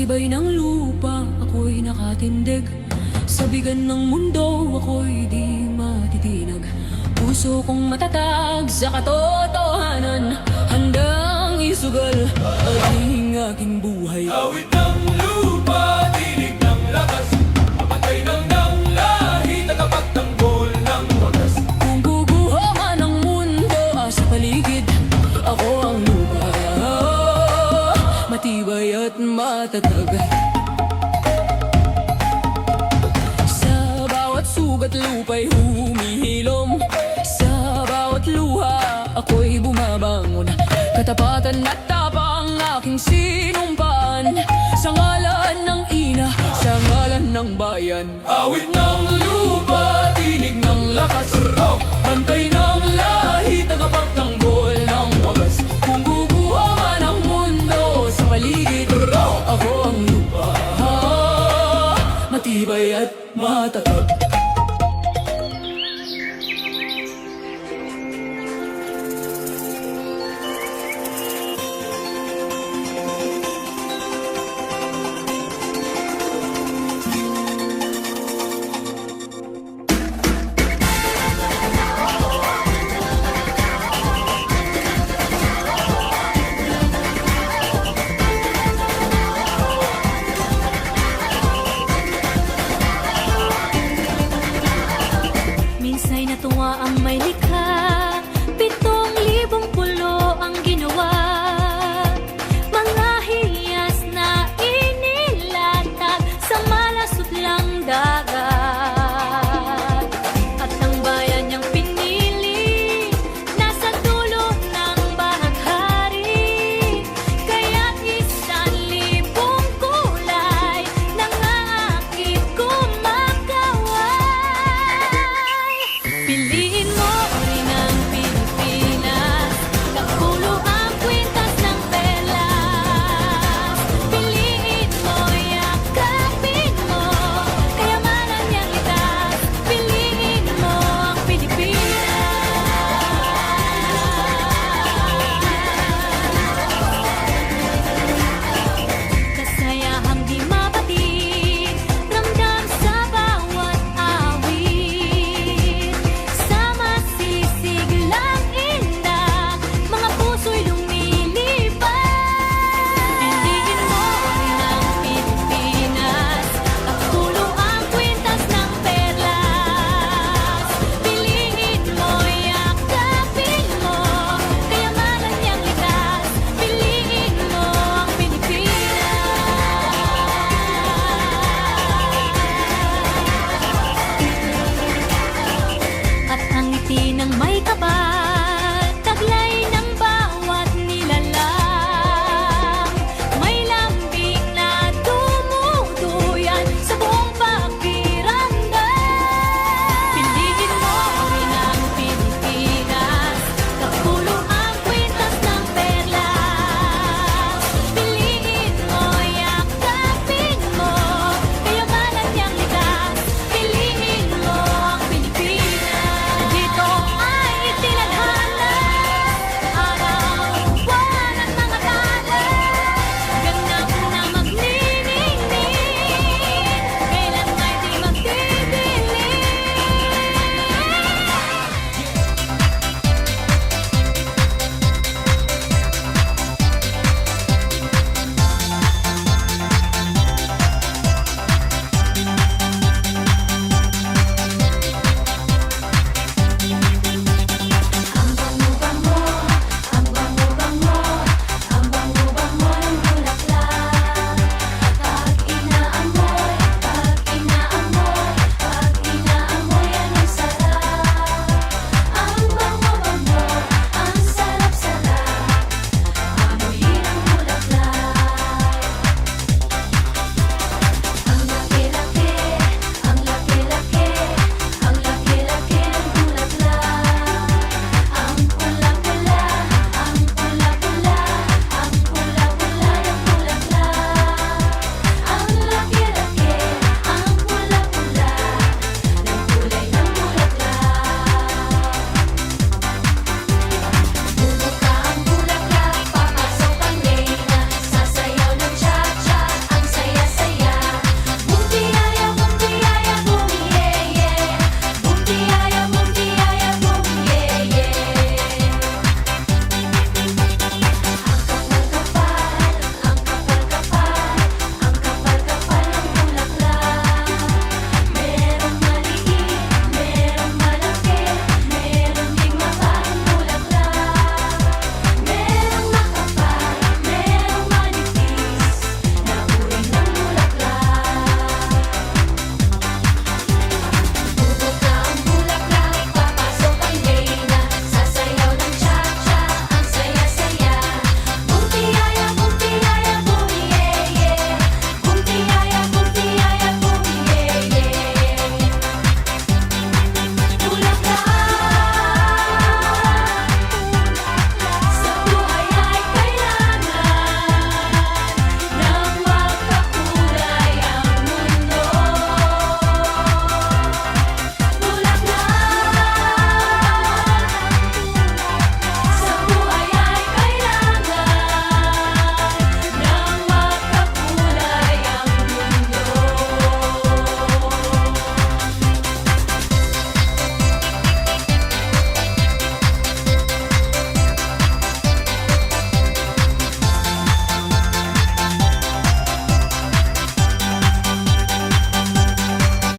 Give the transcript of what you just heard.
tibay ng lupa, ako'y nakatindig. Sa bigan ng mundo, ako'y di matitinag. Puso kong matatag sa katotohanan, handang isugal ang aking buhay. Awit ng lupa, tinig ng lakas, mapatay ng lahi, tagapagtanggol ng wagas. Kung guguho man ang mundo sa paligid, ako ang lupa, matibay at matatag. Sa bawat sugat lupa'y humihilom, sa bawat luha ako'y bumabangon. Katapatan at tapang aking sinumpaan, sa ngalan ng ina, sa ngalan ng bayan. Awit ng lupa, tinig ng lakas, bantay ng lahi, tagapagtanggol ng wagas. Kung guguho man ang mundo sa paligid, ako ang lupa, matibay at matatag.